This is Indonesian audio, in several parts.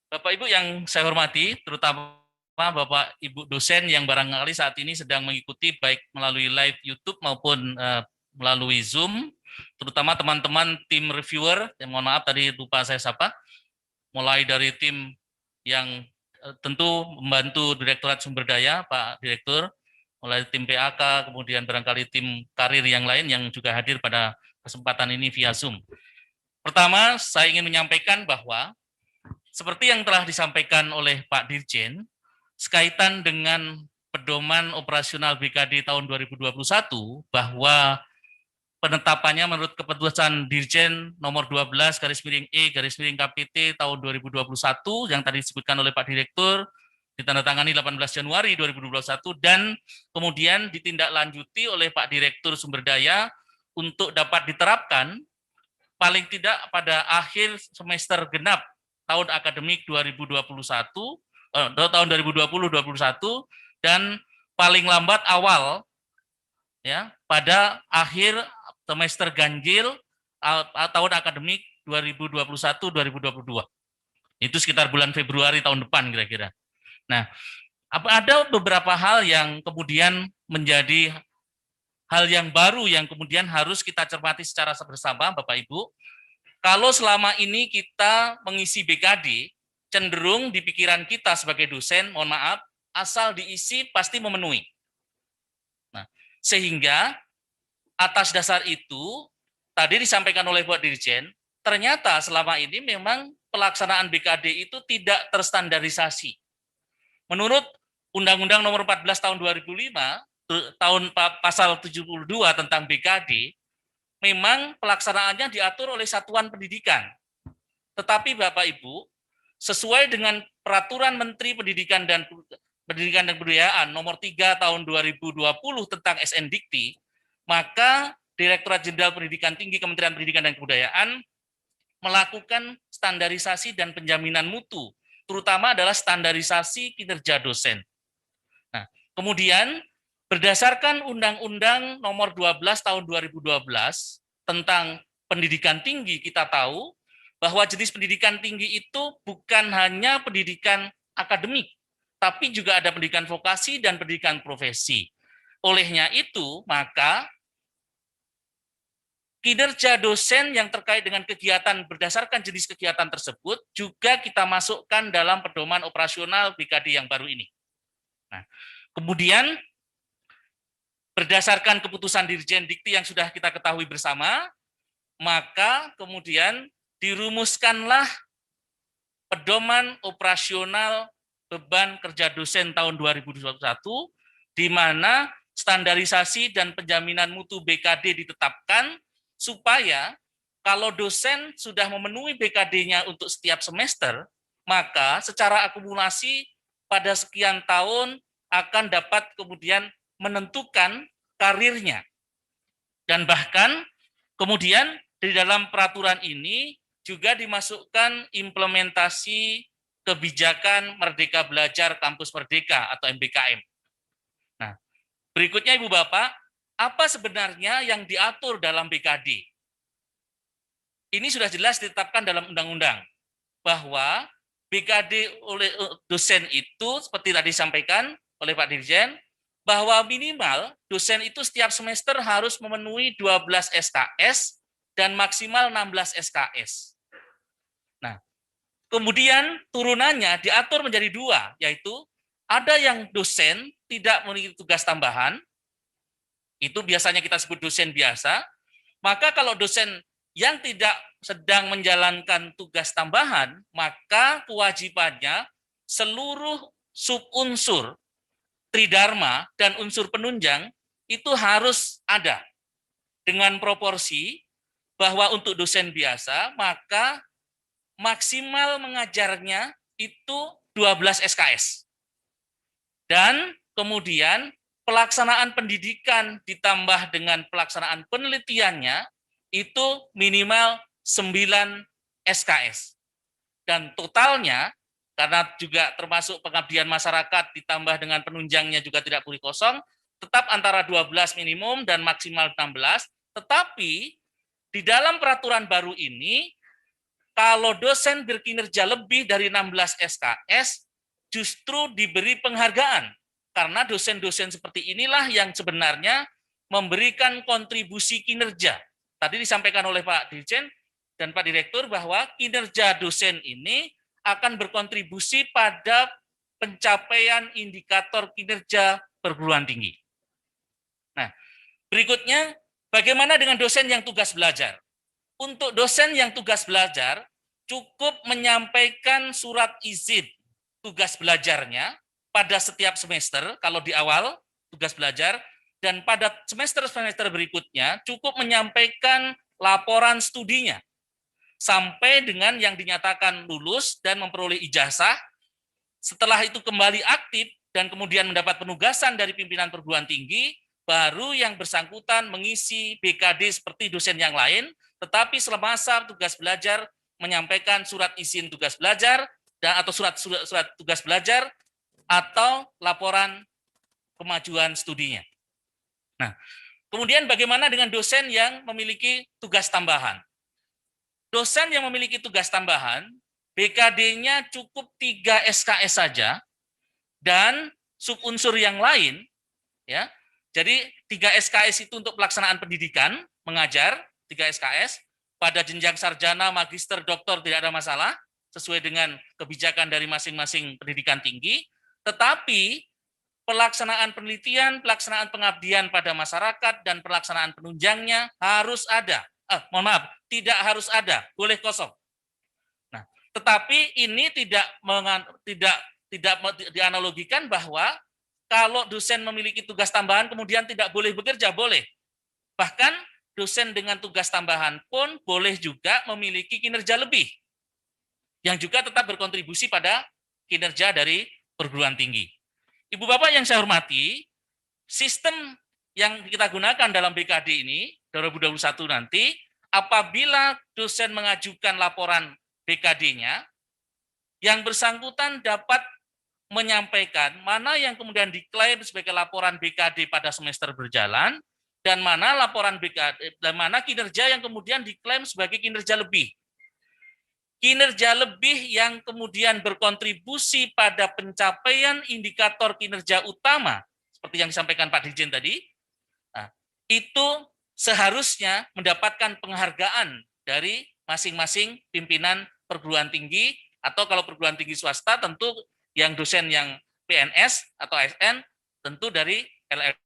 Bapak Ibu yang saya hormati, terutama Bapak Ibu dosen yang barangkali saat ini sedang mengikuti baik melalui live YouTube maupun melalui Zoom, terutama teman-teman tim reviewer, yang mohon maaf tadi lupa saya sapa, mulai dari tim yang tentu membantu Direktorat Sumber Daya, Pak Direktur, mulai tim PAK, kemudian barangkali tim karir yang lain yang juga hadir pada kesempatan ini via Zoom. Pertama, saya ingin menyampaikan bahwa seperti yang telah disampaikan oleh Pak Dirjen, sekaitan dengan pedoman operasional BKD tahun 2021 bahwa penetapannya menurut keputusan Dirjen nomor 12 garis miring E garis miring KPT tahun 2021 yang tadi disebutkan oleh Pak Direktur ditandatangani 18 Januari 2021 dan kemudian ditindaklanjuti oleh Pak Direktur Sumber Daya untuk dapat diterapkan paling tidak pada akhir semester genap tahun akademik 2021 tahun 2020-2021 dan paling lambat awal ya pada akhir semester ganjil tahun akademik 2021-2022. Itu sekitar bulan Februari tahun depan kira-kira. Nah, ada beberapa hal yang kemudian menjadi hal yang baru yang kemudian harus kita cermati secara bersama Bapak Ibu. Kalau selama ini kita mengisi BKD, cenderung di pikiran kita sebagai dosen, mohon maaf, asal diisi pasti memenuhi. Nah, sehingga atas dasar itu, tadi disampaikan oleh Pak Dirjen, ternyata selama ini memang pelaksanaan BKD itu tidak terstandarisasi. Menurut Undang-Undang Nomor 14 Tahun 2005, tahun pasal 72 tentang BKD, memang pelaksanaannya diatur oleh satuan pendidikan. Tetapi Bapak Ibu, sesuai dengan Peraturan Menteri Pendidikan dan Kebudayaan nomor 3 tahun 2020 tentang SNDikti, maka Direktorat Jenderal Pendidikan Tinggi Kementerian Pendidikan dan Kebudayaan melakukan standarisasi dan penjaminan mutu, terutama adalah standarisasi kinerja dosen. Nah, kemudian berdasarkan Undang-Undang Nomor 12 Tahun 2012 tentang pendidikan tinggi, kita tahu bahwa jenis pendidikan tinggi itu bukan hanya pendidikan akademik, tapi juga ada pendidikan vokasi dan pendidikan profesi. Olehnya itu, maka kinerja dosen yang terkait dengan kegiatan berdasarkan jenis kegiatan tersebut juga kita masukkan dalam pedoman operasional BKD yang baru ini. Nah, kemudian berdasarkan keputusan Dirjen Dikti yang sudah kita ketahui bersama, maka kemudian dirumuskanlah pedoman operasional beban kerja dosen tahun 2021, di mana standarisasi dan penjaminan mutu BKD ditetapkan supaya kalau dosen sudah memenuhi BKD-nya untuk setiap semester, maka secara akumulasi pada sekian tahun akan dapat kemudian menentukan karirnya. Dan bahkan kemudian di dalam peraturan ini juga dimasukkan implementasi kebijakan Merdeka Belajar Kampus Merdeka atau MBKM. Nah, berikutnya Ibu Bapak, apa sebenarnya yang diatur dalam BKD? Ini sudah jelas ditetapkan dalam undang-undang bahwa BKD oleh dosen itu seperti tadi disampaikan oleh Pak Dirjen, bahwa minimal dosen itu setiap semester harus memenuhi 12 SKS dan maksimal 16 SKS. Nah, kemudian turunannya diatur menjadi dua, yaitu ada yang dosen tidak memiliki tugas tambahan, itu biasanya kita sebut dosen biasa, maka kalau dosen yang tidak sedang menjalankan tugas tambahan, maka kewajibannya seluruh subunsur tridharma dan unsur penunjang itu harus ada dengan proporsi bahwa untuk dosen biasa maka maksimal mengajarnya itu 12 SKS. Dan kemudian pelaksanaan pendidikan ditambah dengan pelaksanaan penelitiannya itu minimal 9 SKS. Dan totalnya karena juga termasuk pengabdian masyarakat ditambah dengan penunjangnya juga tidak boleh kosong, tetap antara 12 minimum dan maksimal 16, tetapi di dalam peraturan baru ini, kalau dosen berkinerja lebih dari 16 SKS, justru diberi penghargaan. Karena dosen-dosen seperti inilah yang sebenarnya memberikan kontribusi kinerja. Tadi disampaikan oleh Pak Dirjen dan Pak Direktur bahwa kinerja dosen ini akan berkontribusi pada pencapaian indikator kinerja perguruan tinggi. Nah, berikutnya, bagaimana dengan dosen yang tugas belajar? Untuk dosen yang tugas belajar, cukup menyampaikan surat izin tugas belajarnya pada setiap semester, kalau di awal tugas belajar, dan pada semester-semester berikutnya cukup menyampaikan laporan studinya, sampai dengan yang dinyatakan lulus dan memperoleh ijazah. Setelah itu kembali aktif dan kemudian mendapat penugasan dari pimpinan perguruan tinggi, baru yang bersangkutan mengisi BKD seperti dosen yang lain, tetapi semasa tugas belajar menyampaikan surat izin tugas belajar dan atau surat tugas belajar atau laporan kemajuan studinya. Nah, kemudian bagaimana dengan dosen yang memiliki tugas tambahan? Dosen yang memiliki tugas tambahan, BKD-nya cukup 3 SKS saja, dan subunsur yang lain, ya. Jadi 3 SKS itu untuk pelaksanaan pendidikan, mengajar, 3 SKS, pada jenjang sarjana, magister, doktor tidak ada masalah, sesuai dengan kebijakan dari masing-masing pendidikan tinggi, tetapi pelaksanaan penelitian, pelaksanaan pengabdian pada masyarakat, dan pelaksanaan penunjangnya harus ada. Mohon maaf, tidak harus ada, boleh kosong. Nah, tetapi ini tidak dianalogikan bahwa kalau dosen memiliki tugas tambahan kemudian tidak boleh bekerja, boleh. Bahkan dosen dengan tugas tambahan pun boleh juga memiliki kinerja lebih, yang juga tetap berkontribusi pada kinerja dari perguruan tinggi. Ibu Bapak yang saya hormati, sistem yang kita gunakan dalam BKD ini 2021 nanti, apabila dosen mengajukan laporan BKD-nya, yang bersangkutan dapat menyampaikan mana yang kemudian diklaim sebagai laporan BKD pada semester berjalan, dan mana laporan BKD, dan mana kinerja yang kemudian diklaim sebagai kinerja lebih. Kinerja lebih yang kemudian berkontribusi pada pencapaian indikator kinerja utama, seperti yang disampaikan Pak Dirjen tadi, nah, itu seharusnya mendapatkan penghargaan dari masing-masing pimpinan perguruan tinggi, atau kalau perguruan tinggi swasta tentu yang dosen yang PNS atau ASN tentu dari LLT.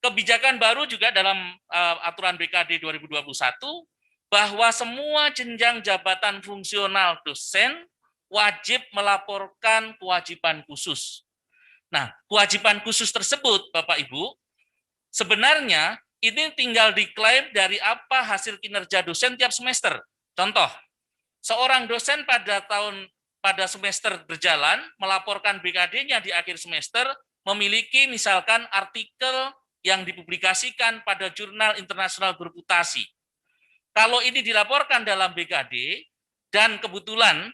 Kebijakan baru juga dalam aturan BKD 2021 bahwa semua jenjang jabatan fungsional dosen wajib melaporkan kewajiban khusus. Nah, kewajiban khusus tersebut, Bapak Ibu, sebenarnya ini tinggal diklaim dari apa hasil kinerja dosen tiap semester. Contoh, seorang dosen pada semester berjalan melaporkan BKD-nya di akhir semester memiliki misalkan artikel yang dipublikasikan pada jurnal internasional berputasi. Kalau ini dilaporkan dalam BKD dan kebetulan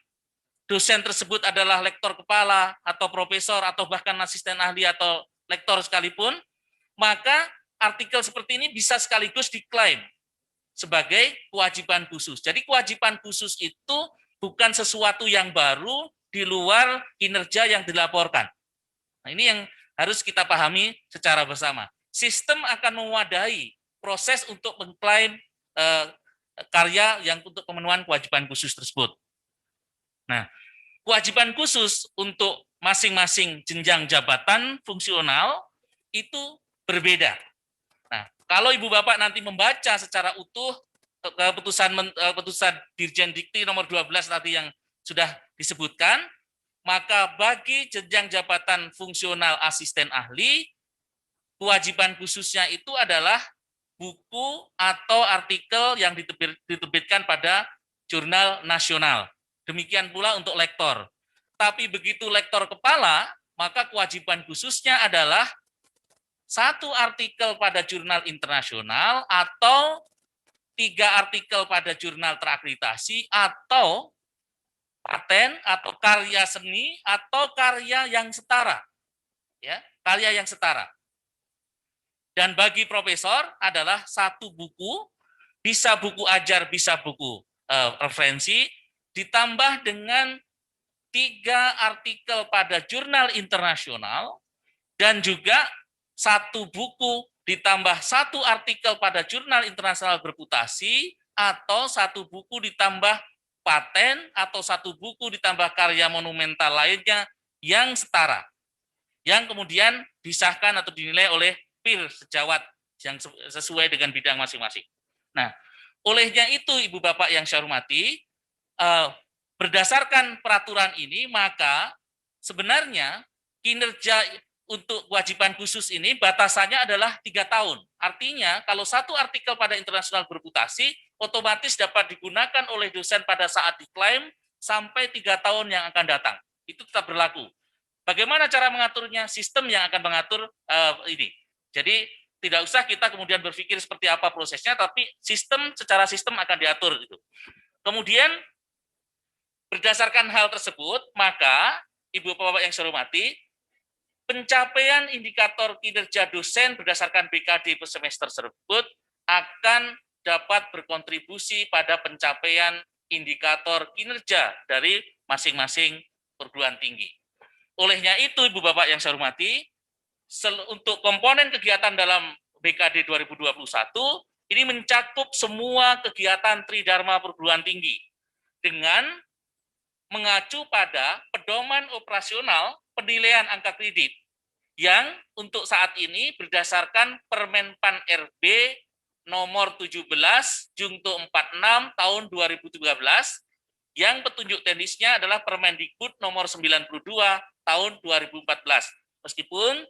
dosen tersebut adalah lektor kepala atau profesor atau bahkan asisten ahli atau lektor sekalipun, maka artikel seperti ini bisa sekaligus diklaim sebagai kewajiban khusus. Jadi kewajiban khusus itu bukan sesuatu yang baru di luar kinerja yang dilaporkan. Nah, ini yang harus kita pahami secara bersama. Sistem akan mewadahi proses untuk mengklaim karya yang untuk pemenuhan kewajiban khusus tersebut. Nah, kewajiban khusus untuk masing-masing jenjang jabatan fungsional itu berbeda. Nah, kalau Ibu Bapak nanti membaca secara utuh keputusan Dirjen Dikti nomor 12 tadi yang sudah disebutkan, maka bagi jenjang jabatan fungsional asisten ahli, kewajiban khususnya itu adalah buku atau artikel yang diterbitkan pada jurnal nasional. Demikian pula untuk lektor. Tapi begitu lektor kepala, maka kewajiban khususnya adalah 1 artikel pada jurnal internasional atau 3 artikel pada jurnal terakreditasi atau paten atau karya seni atau karya yang setara. Ya, karya yang setara. Dan bagi profesor adalah 1 buku bisa buku ajar, bisa buku referensi, ditambah dengan 3 artikel pada jurnal internasional, dan juga 1 buku ditambah 1 artikel pada jurnal internasional berputasi, atau 1 buku ditambah paten, atau 1 buku ditambah karya monumental lainnya yang setara, yang kemudian disahkan atau dinilai oleh peer sejawat yang sesuai dengan bidang masing-masing. Nah, olehnya itu Ibu Bapak yang saya hormati, berdasarkan peraturan ini, maka sebenarnya kinerja untuk kewajiban khusus ini batasannya adalah 3 tahun. Artinya, kalau 1 artikel pada internasional berputasi, otomatis dapat digunakan oleh dosen pada saat diklaim sampai 3 tahun yang akan datang. Itu tetap berlaku. Bagaimana cara mengaturnya? Sistem yang akan mengatur ini. Jadi, tidak usah kita kemudian berpikir seperti apa prosesnya, tapi secara sistem akan diatur. Gitu. Kemudian, berdasarkan hal tersebut, maka Ibu Bapak yang saya hormati, pencapaian indikator kinerja dosen berdasarkan BKD per semester tersebut akan dapat berkontribusi pada pencapaian indikator kinerja dari masing-masing perguruan tinggi. Olehnya itu, Ibu Bapak yang saya hormati, untuk komponen kegiatan dalam BKD 2021, ini mencakup semua kegiatan Tridharma perguruan tinggi dengan mengacu pada pedoman operasional penilaian angka kredit yang untuk saat ini berdasarkan Permenpan RB nomor 17 Jungto 46 tahun 2013 yang petunjuk teknisnya adalah Permendikbud nomor 92 tahun 2014. Meskipun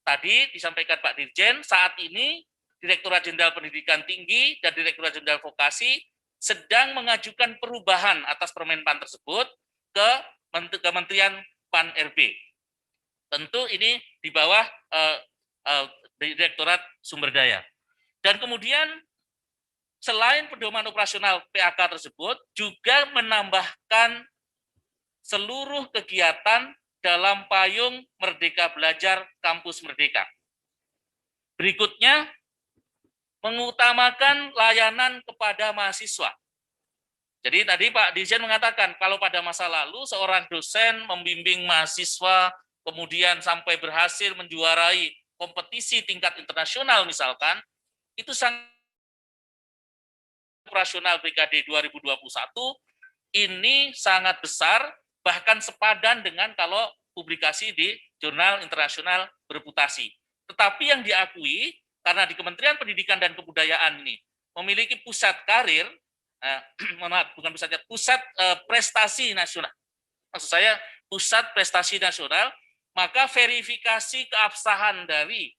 tadi disampaikan Pak Dirjen, saat ini Direktorat Jenderal Pendidikan Tinggi dan Direktorat Jenderal Vokasi sedang mengajukan perubahan atas Permenpan tersebut ke Kementerian Pan RB. Tentu ini di bawah Direktorat Sumber Daya. Dan kemudian selain pedoman operasional PAK tersebut juga menambahkan seluruh kegiatan dalam payung Merdeka Belajar Kampus Merdeka. Berikutnya, mengutamakan layanan kepada mahasiswa. Jadi tadi Pak Dirjen mengatakan, kalau pada masa lalu seorang dosen membimbing mahasiswa, kemudian sampai berhasil menjuarai kompetisi tingkat internasional misalkan, itu sangat operasional BKD 2021, ini sangat besar, bahkan sepadan dengan kalau publikasi di jurnal internasional berputasi. Tetapi yang diakui, karena di Kementerian Pendidikan dan Kebudayaan ini memiliki pusat karir, pusat prestasi nasional. Maksud saya pusat prestasi nasional, maka verifikasi keabsahan dari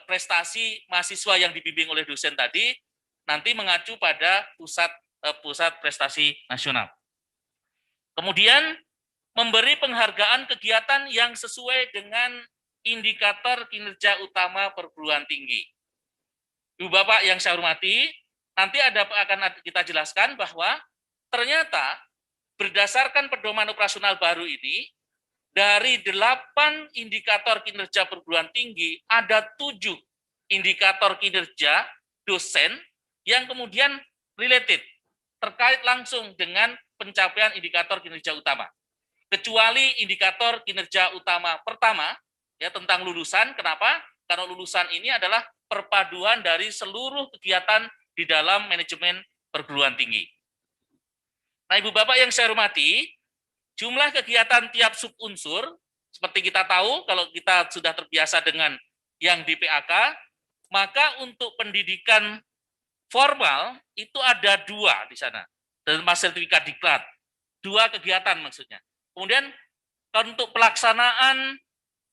prestasi mahasiswa yang dibimbing oleh dosen tadi nanti mengacu pada pusat prestasi nasional. Kemudian memberi penghargaan kegiatan yang sesuai dengan indikator kinerja utama perguruan tinggi. Ibu Bapak yang saya hormati, nanti akan kita jelaskan bahwa ternyata berdasarkan pedoman operasional baru ini, dari 8 indikator kinerja perguruan tinggi, ada 7 indikator kinerja dosen yang kemudian related, terkait langsung dengan pencapaian indikator kinerja utama. Kecuali indikator kinerja utama pertama, ya tentang lulusan. Kenapa? Karena lulusan ini adalah perpaduan dari seluruh kegiatan di dalam manajemen perguruan tinggi. Nah, Ibu Bapak yang saya hormati, jumlah kegiatan tiap subunsur, seperti kita tahu, kalau kita sudah terbiasa dengan yang di PAK, maka untuk pendidikan formal itu ada 2 di sana, dan sertifikat diklat. 2 kegiatan maksudnya. Kemudian untuk pelaksanaan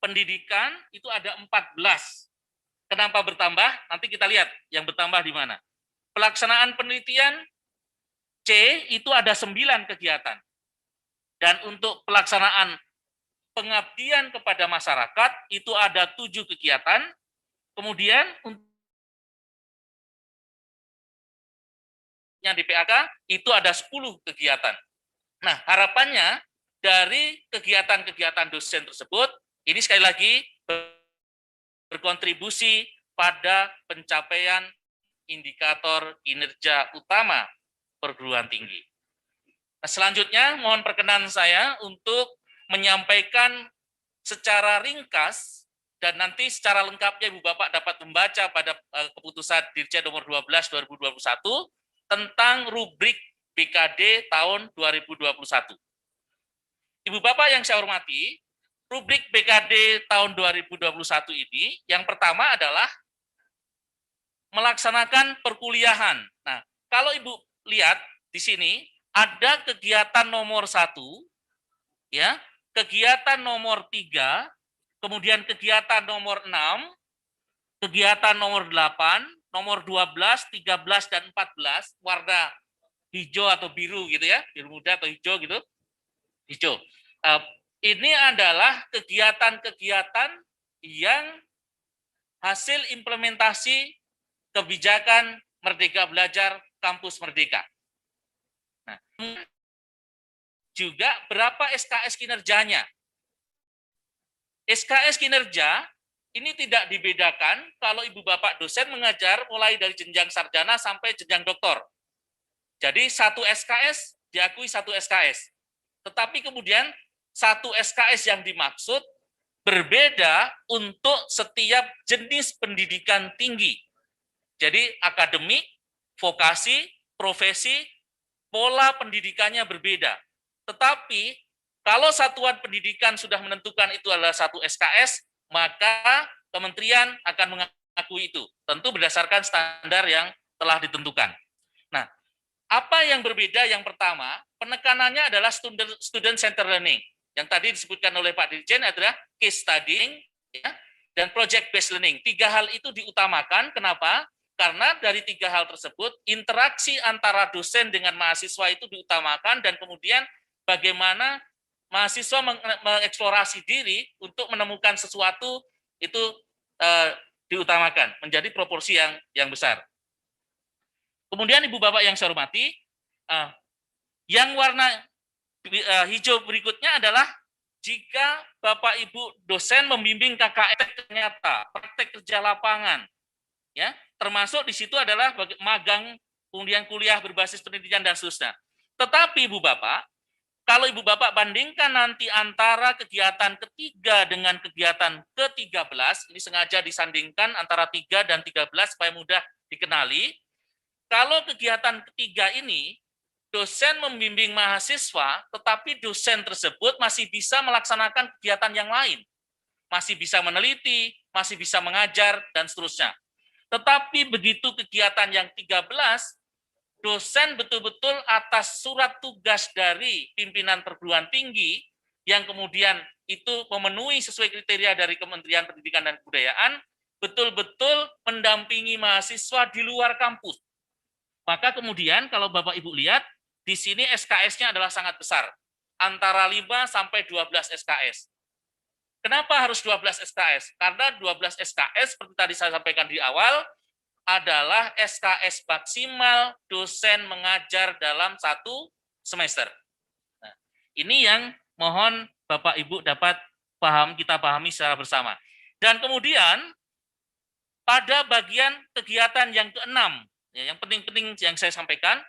pendidikan itu ada 14. Kenapa bertambah? Nanti kita lihat yang bertambah di mana. Pelaksanaan penelitian C itu ada 9 kegiatan. Dan untuk pelaksanaan pengabdian kepada masyarakat itu ada 7 kegiatan. Kemudian yang di PAK itu ada 10 kegiatan. Nah, harapannya dari kegiatan-kegiatan dosen tersebut, ini sekali lagi berkontribusi pada pencapaian indikator kinerja utama perguruan tinggi. Nah, selanjutnya mohon perkenan saya untuk menyampaikan secara ringkas dan nanti secara lengkapnya Ibu Bapak dapat membaca pada keputusan Dirjen nomor 12 2021 tentang rubrik BKD tahun 2021. Ibu Bapak yang saya hormati, rubrik BKD tahun 2021 ini yang pertama adalah melaksanakan perkuliahan. Nah, kalau Ibu lihat di sini ada kegiatan nomor 1, ya, kegiatan nomor 3, kemudian kegiatan nomor 6, kegiatan nomor 8, nomor 12, 13, dan 14, warna hijau atau biru gitu ya, biru muda atau hijau gitu, hijau. Ini adalah kegiatan-kegiatan yang hasil implementasi kebijakan Merdeka Belajar Kampus Merdeka. Nah, juga berapa SKS kinerjanya? SKS kinerja ini tidak dibedakan kalau Ibu Bapak dosen mengajar mulai dari jenjang sarjana sampai jenjang doktor. Jadi satu SKS diakui satu SKS. Tetapi kemudian satu SKS yang dimaksud berbeda untuk setiap jenis pendidikan tinggi. Jadi akademik, vokasi, profesi, pola pendidikannya berbeda. Tetapi kalau satuan pendidikan sudah menentukan itu adalah satu SKS, maka kementerian akan mengakui itu. Tentu berdasarkan standar yang telah ditentukan. Nah, apa yang berbeda? Yang pertama, penekanannya adalah student center learning. Yang tadi disebutkan oleh Pak Dirjen adalah case studying, ya, dan project based learning. 3 hal itu diutamakan. Kenapa? Karena dari 3 hal tersebut, interaksi antara dosen dengan mahasiswa itu diutamakan, dan kemudian bagaimana mahasiswa mengeksplorasi diri untuk menemukan sesuatu itu diutamakan, menjadi proporsi yang besar. Kemudian Ibu Bapak yang saya hormati, yang warna hijau berikutnya adalah jika Bapak Ibu dosen membimbing KKN nyata, praktek kerja lapangan, ya, termasuk di situ adalah magang, kemudian kuliah berbasis penelitian dan seterusnya. Tetapi Ibu Bapak, kalau Ibu Bapak bandingkan nanti antara kegiatan ketiga dengan kegiatan ke-13, ini sengaja disandingkan antara 3 dan 13 supaya mudah dikenali. Kalau kegiatan ketiga ini, dosen membimbing mahasiswa, tetapi dosen tersebut masih bisa melaksanakan kegiatan yang lain. Masih bisa meneliti, masih bisa mengajar, dan seterusnya. Tetapi begitu kegiatan yang 13, dosen betul-betul atas surat tugas dari pimpinan perguruan tinggi yang kemudian itu memenuhi sesuai kriteria dari Kementerian Pendidikan dan Kebudayaan, betul-betul mendampingi mahasiswa di luar kampus. Maka kemudian kalau Bapak Ibu lihat, di sini SKS-nya adalah sangat besar, antara 5 sampai 12 SKS. Kenapa harus 12 SKS? Karena 12 SKS seperti tadi saya sampaikan di awal, adalah SKS maksimal dosen mengajar dalam 1 semester. Nah, ini yang mohon Bapak Ibu dapat kita pahami secara bersama. Dan kemudian pada bagian kegiatan yang ke-6, yang penting-penting yang saya sampaikan,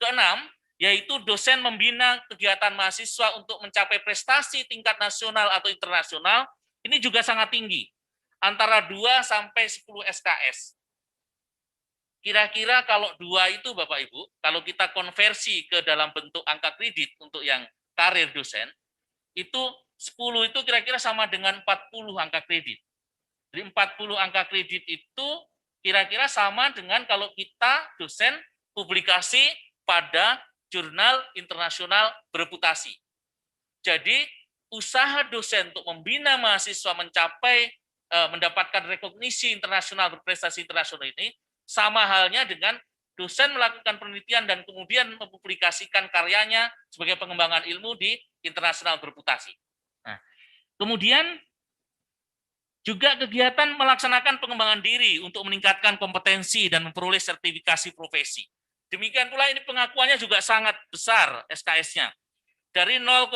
ke-6, yaitu dosen membina kegiatan mahasiswa untuk mencapai prestasi tingkat nasional atau internasional, ini juga sangat tinggi, antara 2 sampai 10 SKS. Kira-kira kalau 2 itu Bapak Ibu, kalau kita konversi ke dalam bentuk angka kredit untuk yang karir dosen, itu 10 itu kira-kira sama dengan 40 angka kredit. Jadi 40 angka kredit itu kira-kira sama dengan kalau kita dosen publikasi pada jurnal internasional bereputasi. Jadi usaha dosen untuk membina mahasiswa mencapai mendapatkan rekognisi internasional berprestasi internasional ini sama halnya dengan dosen melakukan penelitian dan kemudian mempublikasikan karyanya sebagai pengembangan ilmu di internasional bereputasi. Nah, kemudian juga kegiatan melaksanakan pengembangan diri untuk meningkatkan kompetensi dan memperoleh sertifikasi profesi. Demikian pula ini pengakuannya juga sangat besar SKS-nya. Dari 0,15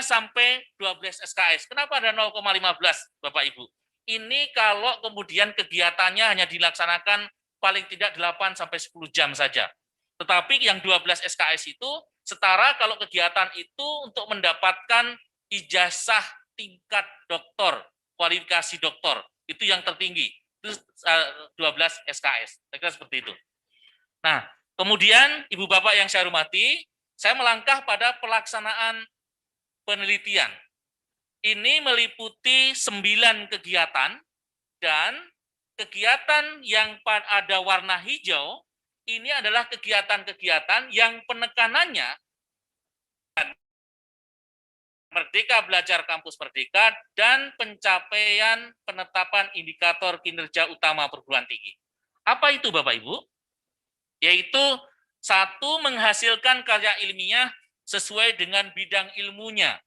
sampai 12 SKS. Kenapa ada 0,15 Bapak Ibu? Ini kalau kemudian kegiatannya hanya dilaksanakan paling tidak 8 sampai 10 jam saja. Tetapi yang 12 SKS itu setara kalau kegiatan itu untuk mendapatkan ijazah tingkat doktor, kualifikasi doktor, itu yang tertinggi. Itu 12 SKS. Saya kira seperti itu. Nah, kemudian Ibu Bapak yang saya hormati, saya melangkah pada pelaksanaan penelitian. Ini meliputi 9 kegiatan dan kegiatan yang ada warna hijau ini adalah kegiatan-kegiatan yang penekanannya Merdeka Belajar Kampus Merdeka dan pencapaian penetapan indikator kinerja utama perguruan tinggi. Apa itu Bapak Ibu? Yaitu satu, menghasilkan karya ilmiah sesuai dengan bidang ilmunya.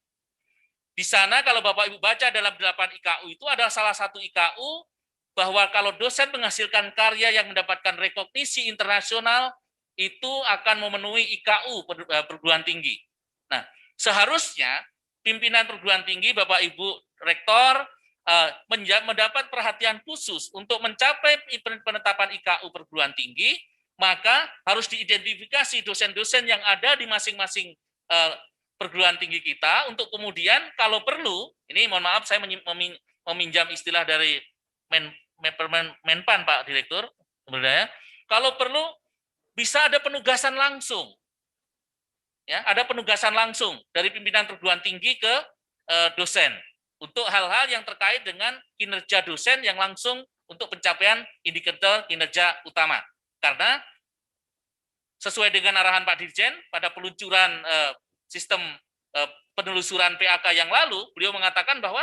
Di sana kalau Bapak Ibu baca dalam 8 IKU itu ada salah satu IKU bahwa kalau dosen menghasilkan karya yang mendapatkan rekognisi internasional itu akan memenuhi IKU perguruan tinggi. Nah, seharusnya pimpinan perguruan tinggi, Bapak Ibu Rektor, mendapat perhatian khusus untuk mencapai penetapan IKU perguruan tinggi, maka harus diidentifikasi dosen-dosen yang ada di masing-masing perguruan tinggi kita untuk kemudian kalau perlu, ini mohon maaf saya meminjam istilah dari Menpan Pak Direktur, sebenarnya kalau perlu bisa ada penugasan langsung. Ya, ada penugasan langsung dari pimpinan perguruan tinggi ke dosen untuk hal-hal yang terkait dengan kinerja dosen yang langsung untuk pencapaian indikator kinerja utama. Karena sesuai dengan arahan Pak Dirjen pada peluncuran sistem penelusuran PAK yang lalu, beliau mengatakan bahwa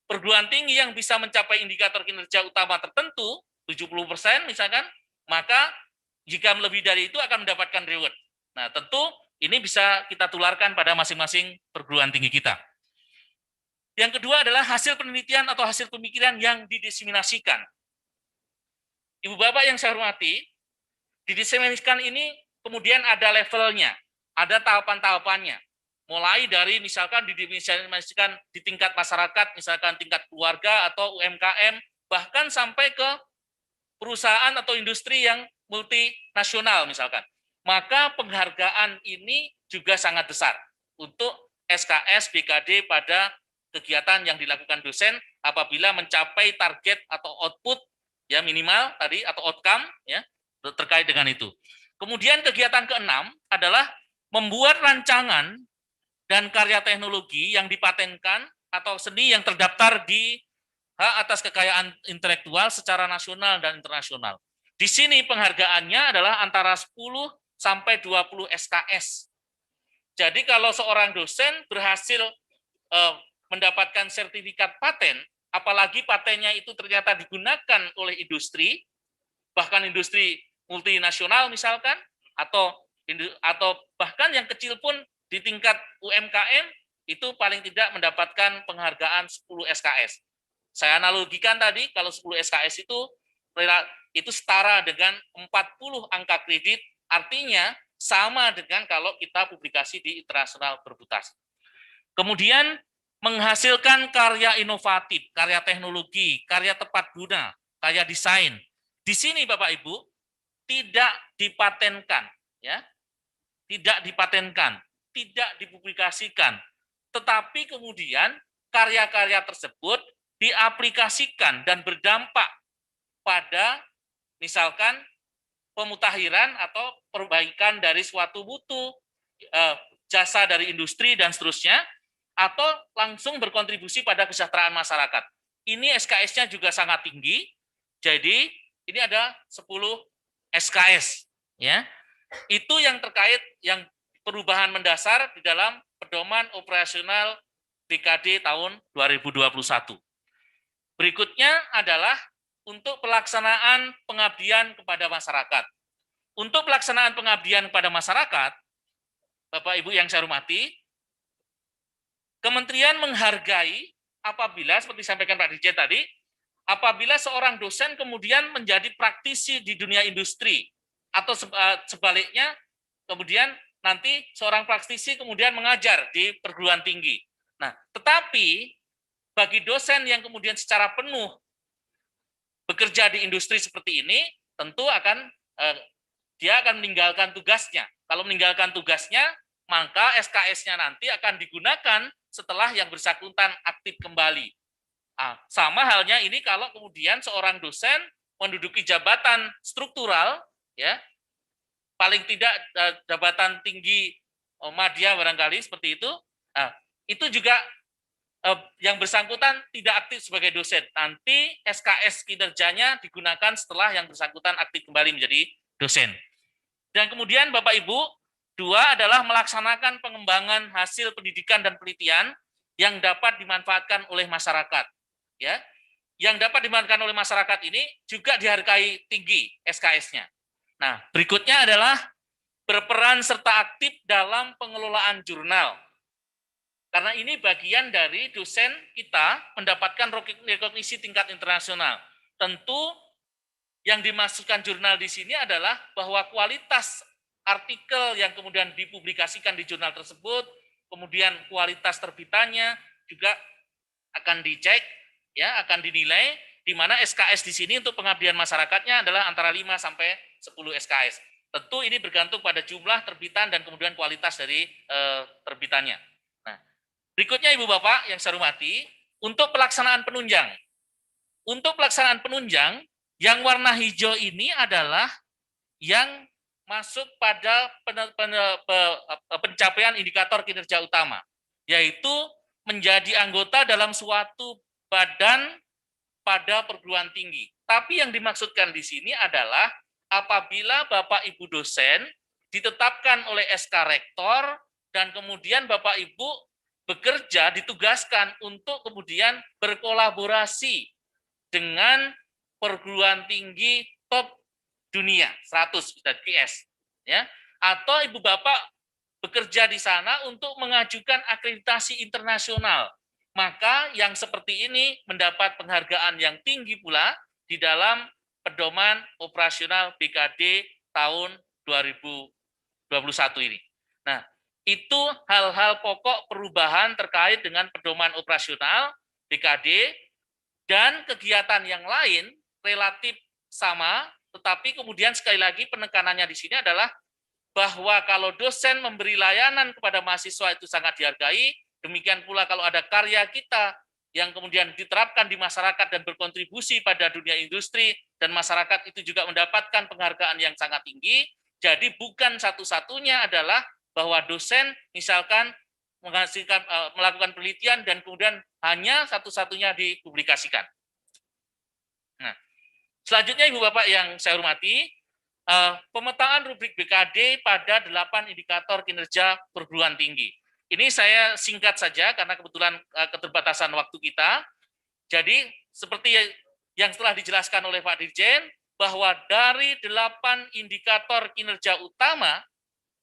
perguruan tinggi yang bisa mencapai indikator kinerja utama tertentu, 70% misalkan, maka jika lebih dari itu akan mendapatkan reward. Nah, tentu ini bisa kita tularkan pada masing-masing perguruan tinggi kita. Yang kedua adalah hasil penelitian atau hasil pemikiran yang didiseminasikan. Ibu Bapak yang saya hormati, didiseminasikan ini kemudian ada levelnya, ada tahapan-tahapannya. Mulai dari misalkan didiseminasikan di tingkat masyarakat, misalkan tingkat keluarga atau UMKM, bahkan sampai ke perusahaan atau industri yang multinasional misalkan. Maka penghargaan ini juga sangat besar untuk SKS BKD pada kegiatan yang dilakukan dosen apabila mencapai target atau output ya minimal tadi atau outcome ya terkait dengan itu. Kemudian kegiatan keenam adalah membuat rancangan dan karya teknologi yang dipatenkan atau seni yang terdaftar di hak atas kekayaan intelektual secara nasional dan internasional. Di sini penghargaannya adalah antara 10 sampai 20 SKS. Jadi kalau seorang dosen berhasil mendapatkan sertifikat paten, apalagi patennya itu ternyata digunakan oleh industri, bahkan industri multinasional misalkan, atau bahkan yang kecil pun di tingkat UMKM, itu paling tidak mendapatkan penghargaan 10 SKS. Saya analogikan tadi, kalau 10 SKS itu setara dengan 40 angka kredit, artinya sama dengan kalau kita publikasi di internasional berputasi. Kemudian menghasilkan karya inovatif, karya teknologi, karya tepat guna, karya desain. Di sini Bapak Ibu tidak dipatenkan, ya, tidak dipatenkan, tidak dipublikasikan, tetapi kemudian karya-karya tersebut diaplikasikan dan berdampak pada misalkan pemutakhiran atau perbaikan dari suatu mutu, jasa dari industri dan seterusnya, atau langsung berkontribusi pada kesejahteraan masyarakat. Ini SKS-nya juga sangat tinggi, jadi ini ada 10 SKS. Ya, itu yang terkait yang perubahan mendasar di dalam pedoman operasional BKD tahun 2021. Berikutnya adalah untuk pelaksanaan pengabdian kepada masyarakat. Untuk pelaksanaan pengabdian kepada masyarakat, Bapak Ibu yang saya hormati, Kementerian menghargai apabila, seperti disampaikan Pak Dirjen tadi, apabila seorang dosen kemudian menjadi praktisi di dunia industri, atau sebaliknya, kemudian nanti seorang praktisi kemudian mengajar di perguruan tinggi. Nah, tetapi bagi dosen yang kemudian secara penuh bekerja di industri seperti ini, tentu dia akan meninggalkan tugasnya. Kalau meninggalkan tugasnya, maka SKS-nya nanti akan digunakan setelah yang bersangkutan aktif kembali. Sama halnya ini kalau kemudian seorang dosen menduduki jabatan struktural, ya, paling tidak jabatan tinggi madya barangkali seperti itu. Itu juga yang bersangkutan tidak aktif sebagai dosen. Nanti SKS kinerjanya digunakan setelah yang bersangkutan aktif kembali menjadi dosen. Dan kemudian Bapak Ibu, dua adalah melaksanakan pengembangan hasil pendidikan dan penelitian yang dapat dimanfaatkan oleh masyarakat. Ya, yang dapat dimanfaatkan oleh masyarakat ini juga dihargai tinggi SKS-nya. Nah, berikutnya adalah berperan serta aktif dalam pengelolaan jurnal. Karena ini bagian dari dosen kita mendapatkan rekognisi tingkat internasional. Tentu yang dimaksudkan jurnal di sini adalah bahwa kualitas artikel yang kemudian dipublikasikan di jurnal tersebut, kemudian kualitas terbitannya juga akan dicek, ya, akan dinilai, di mana SKS di sini untuk pengabdian masyarakatnya adalah antara 5 sampai 10 SKS. Tentu ini bergantung pada jumlah terbitan dan kemudian kualitas dari terbitannya. Nah, berikutnya Ibu Bapak yang saya hormati, untuk pelaksanaan penunjang. Untuk pelaksanaan penunjang, yang warna hijau ini adalah yang masuk pada pencapaian indikator kinerja utama, yaitu menjadi anggota dalam suatu badan pada perguruan tinggi. Tapi yang dimaksudkan di sini adalah apabila Bapak Ibu dosen ditetapkan oleh SK Rektor dan kemudian Bapak Ibu bekerja, ditugaskan untuk kemudian berkolaborasi dengan perguruan tinggi top dunia, 100 dan QS, ya, atau Ibu Bapak bekerja di sana untuk mengajukan akreditasi internasional, maka yang seperti ini mendapat penghargaan yang tinggi pula di dalam pedoman operasional BKD tahun 2021 ini. Nah, itu hal-hal pokok perubahan terkait dengan pedoman operasional BKD, dan kegiatan yang lain relatif sama, tetapi kemudian sekali lagi penekanannya di sini adalah bahwa kalau dosen memberi layanan kepada mahasiswa itu sangat dihargai, demikian pula kalau ada karya kita yang kemudian diterapkan di masyarakat dan berkontribusi pada dunia industri, dan masyarakat itu juga mendapatkan penghargaan yang sangat tinggi. Jadi bukan satu-satunya adalah bahwa dosen misalkan melakukan penelitian dan kemudian hanya satu-satunya dipublikasikan. Nah, selanjutnya Ibu Bapak yang saya hormati, pemetaan rubrik BKD pada 8 indikator kinerja perguruan tinggi. Ini saya singkat saja karena kebetulan keterbatasan waktu kita. Jadi seperti yang telah dijelaskan oleh Pak Dirjen, bahwa dari 8 indikator kinerja utama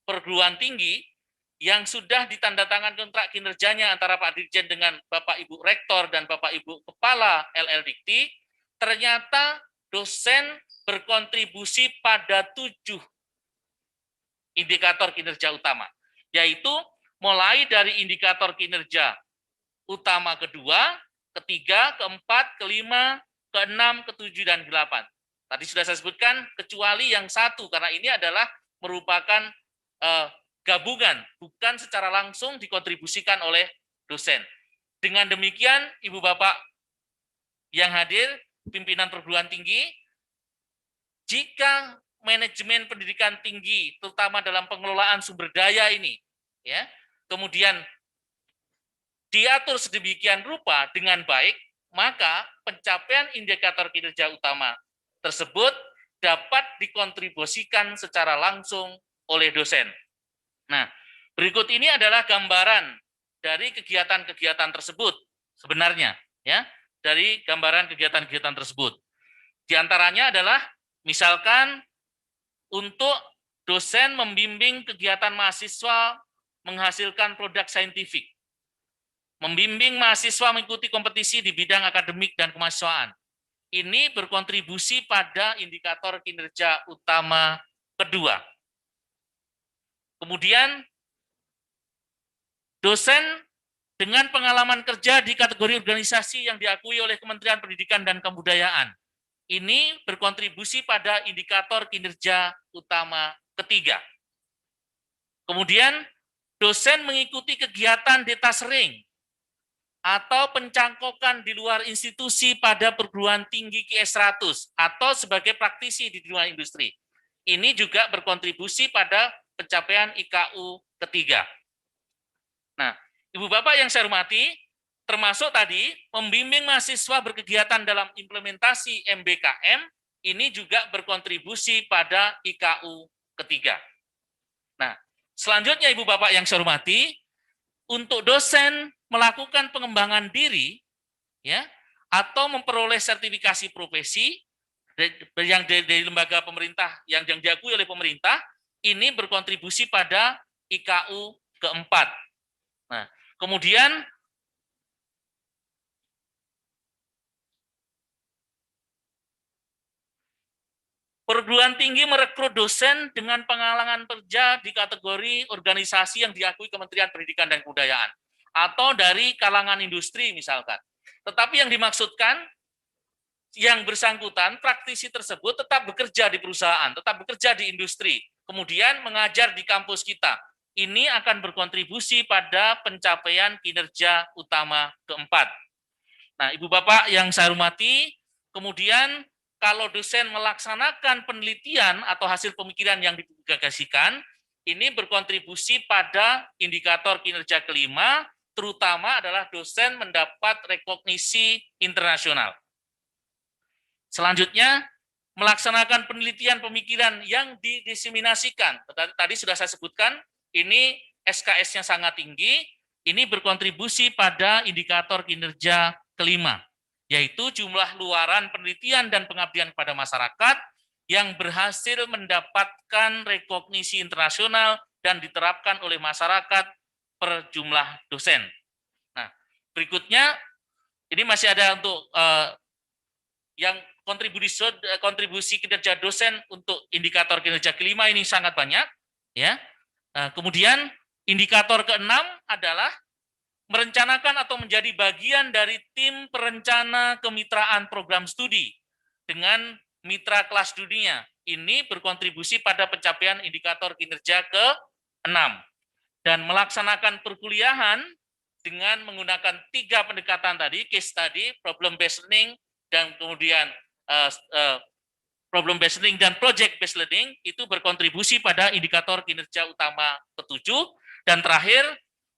perguruan tinggi yang sudah ditandatangan kontrak kinerjanya antara Pak Dirjen dengan Bapak Ibu Rektor dan Bapak Ibu Kepala LL-Dikti, ternyata dosen berkontribusi pada 7 indikator kinerja utama, yaitu mulai dari indikator kinerja utama kedua, ketiga, keempat, kelima, keenam, ketujuh, dan ke-8. Tadi sudah saya sebutkan, kecuali yang satu, karena ini adalah merupakan gabungan, bukan secara langsung dikontribusikan oleh dosen. Dengan demikian, Ibu Bapak yang hadir, pimpinan perguruan tinggi, jika manajemen pendidikan tinggi, terutama dalam pengelolaan sumber daya ini, ya, kemudian diatur sedemikian rupa dengan baik, maka pencapaian indikator kinerja utama tersebut dapat dikontribusikan secara langsung oleh dosen. Nah, berikut ini adalah gambaran dari kegiatan-kegiatan tersebut sebenarnya, ya, dari gambaran kegiatan-kegiatan tersebut. Di antaranya adalah misalkan untuk dosen membimbing kegiatan mahasiswa menghasilkan produk saintifik, membimbing mahasiswa mengikuti kompetisi di bidang akademik dan kemahasiswaan. Ini berkontribusi pada indikator kinerja utama kedua. Kemudian, dosen dengan pengalaman kerja di kategori organisasi yang diakui oleh Kementerian Pendidikan dan Kebudayaan. ini berkontribusi pada indikator kinerja utama ketiga. Kemudian, dosen mengikuti kegiatan data sharing atau pencangkokan di luar institusi pada perguruan tinggi QS 100 atau sebagai praktisi di luar industri. Ini juga berkontribusi pada pencapaian IKU ketiga. Nah, Ibu Bapak yang saya hormati, termasuk tadi membimbing mahasiswa berkegiatan dalam implementasi MBKM, ini juga berkontribusi pada IKU ketiga. Nah, selanjutnya Ibu Bapak yang saya hormati, untuk dosen melakukan pengembangan diri, ya, atau memperoleh sertifikasi profesi yang dari lembaga pemerintah yang diakui oleh pemerintah, ini berkontribusi pada IKU keempat. Nah, kemudian perguruan tinggi merekrut dosen dengan pengalaman kerja di kategori organisasi yang diakui Kementerian Pendidikan dan Kebudayaan atau dari kalangan industri misalkan. Tetapi yang dimaksudkan yang bersangkutan praktisi tersebut tetap bekerja di perusahaan, tetap bekerja di industri, kemudian mengajar di kampus kita. Ini akan berkontribusi pada pencapaian kinerja utama keempat. Nah, Ibu Bapak yang saya hormati, kemudian kalau dosen melaksanakan penelitian atau hasil pemikiran yang digagasikan, ini berkontribusi pada indikator kinerja kelima, terutama adalah dosen mendapat rekognisi internasional. Selanjutnya, melaksanakan penelitian pemikiran yang didiseminasikan. Tadi sudah saya sebutkan, ini SKS-nya sangat tinggi, ini berkontribusi pada indikator kinerja kelima, yaitu jumlah luaran penelitian dan pengabdian pada masyarakat yang berhasil mendapatkan rekognisi internasional dan diterapkan oleh masyarakat per jumlah dosen. Nah, berikutnya, ini masih ada untuk yang kontribusi kinerja dosen untuk indikator kinerja kelima ini sangat banyak, ya. Kemudian indikator keenam adalah merencanakan atau menjadi bagian dari tim perencana kemitraan program studi dengan mitra kelas dunia. Ini berkontribusi pada pencapaian indikator kinerja ke-6 dan melaksanakan perkuliahan dengan menggunakan 3 pendekatan tadi, case study, problem based learning, dan kemudian problem based learning dan project based learning itu berkontribusi pada indikator kinerja utama ke-7. Dan terakhir,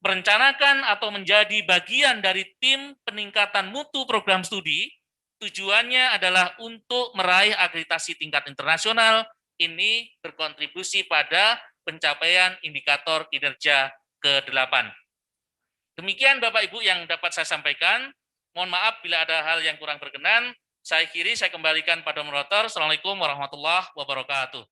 merencanakan atau menjadi bagian dari tim peningkatan mutu program studi, tujuannya adalah untuk meraih akreditasi tingkat internasional. Ini berkontribusi pada pencapaian indikator kinerja ke-8. Demikian Bapak Ibu yang dapat saya sampaikan. Mohon maaf bila ada hal yang kurang berkenan. Saya kembalikan pada moderator. Assalamualaikum warahmatullahi wabarakatuh.